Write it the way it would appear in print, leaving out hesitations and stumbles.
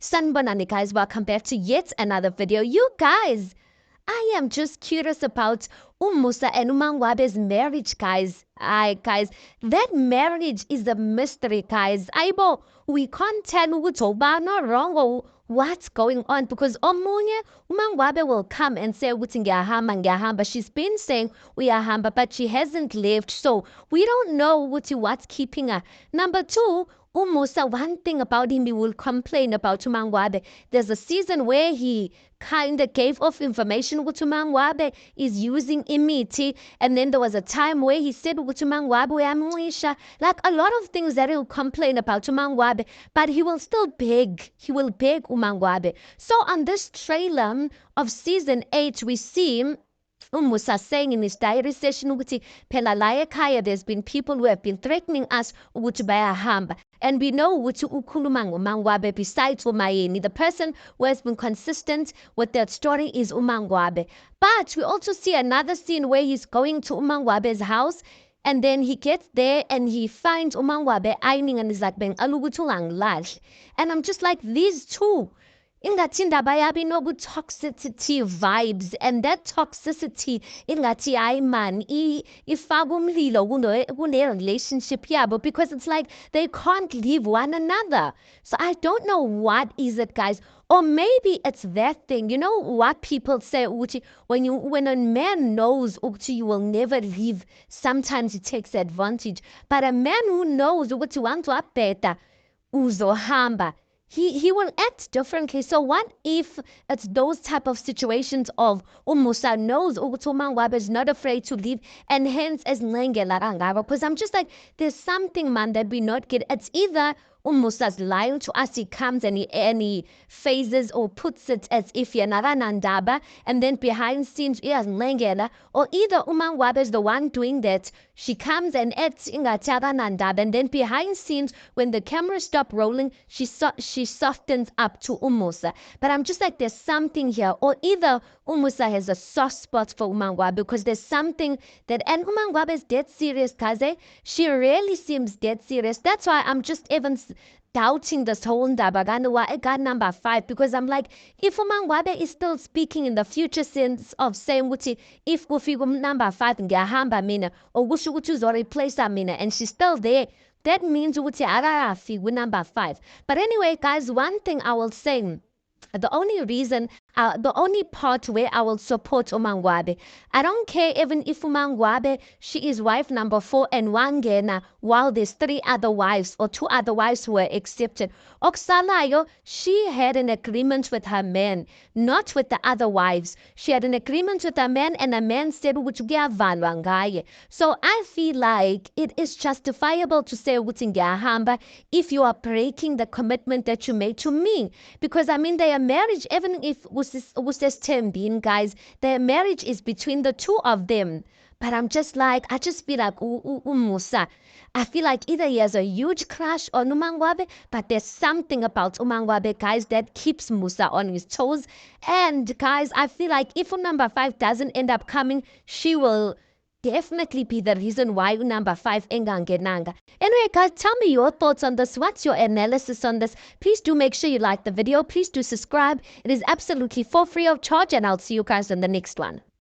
Sanibonani guys, welcome back to yet another video. You guys, I am just curious about Umusa and Umangwabe's marriage, guys. Guys, that marriage is a mystery, guys. Aibo, we can't tell what's not wrong or what's going on because Omunye Umangwabe will come and say but she's been saying we are hamba, but she hasn't left, so we don't know what's keeping her. Number two. Umusa, one thing about him, he will complain about Tumangwabe. There's a season where he kind of gave off information what Tumangwabe is using imiti, and then there was a time where he said Tumangwabe amlisha, like a lot of things that he'll complain about Tumangwabe, but he will still beg. He will beg Umangwabe. So on this trailer of season 8, we see Umusa saying in his diary session ukuthi phela la ekhaya there's been people who have been threatening us ukuthi bayahamba, and we know ukuthi ukhuluma ngomangwabe besides umayeni. The person who has been consistent with that story is umangwabe. But we also see another scene where he's going to umangwabe's house, and then he gets there and he finds umangwabe ironing and he's like being alugutulang. And I'm just like, these two ingathi indaba yabo inobu-toxicity vibes, and that toxicity ingathi hayi man ifaka umlilo kule relationship yabo, because it's like they can't leave one another. So I don't know what is it, guys. Or maybe it's that thing. You know what people say, Uchi, when a man knows Uchi, you will never leave, sometimes he takes advantage. But a man who knows Uchi want to better uzohamba, he will act differently. So what if it's those type of situations of Umusa knows Umangwabe is not afraid to leave, and hence as Nengela, because I'm just like, there's something, man, that we not get. It's either Umusa's lying to us, he comes and he phases or puts it as if you're Naranandaba, and then behind scenes he has Nengela, or either Umangwabe is the one doing that. She comes and acts in Nandaba, and then behind scenes, when the cameras stop rolling, she softens up to Umusa. But I'm just like, there's something here. Or either Umusa has a soft spot for Umangwabe, because there's something that, and Umangwabe is dead serious, Kaze. She really seems dead serious. That's why I'm just even doubting this whole Ndabagana I got number 5, because I'm like, if Umangwabe is still speaking in the future sense of saying Wuti, if Gufigo number 5 ngiyahamba mina, or Wushu Wutu replace mina, and she's still there, that means Wuti Arafi with number 5. But anyway, guys, one thing I will say, the only part where I will support Umangwabe, I don't care even if Umangwabe, she is wife number 4 and Wangena, while there's 3 other wives or 2 other wives who were accepted. Oksalayo, she had an agreement with her man, not with the other wives. She had an agreement with her man, and a man said, so I feel like it is justifiable to say if you are breaking the commitment that you made to me. Because I mean, their marriage, even if was this term being, guys, their marriage is between the 2 of them. But I'm just like, I just feel like Musa, I feel like either he has a huge crush on Umangwabe, but there's something about Umangwabe, guys, that keeps Musa on his toes. And guys, I feel like if number 5 doesn't end up coming, she will definitely be the reason why number 5 engangenanga. Anyway, guys, tell me your thoughts on this. What's your analysis on this? Please do make sure you like the video. Please do subscribe. It is absolutely for free of charge, and I'll see you guys in the next one.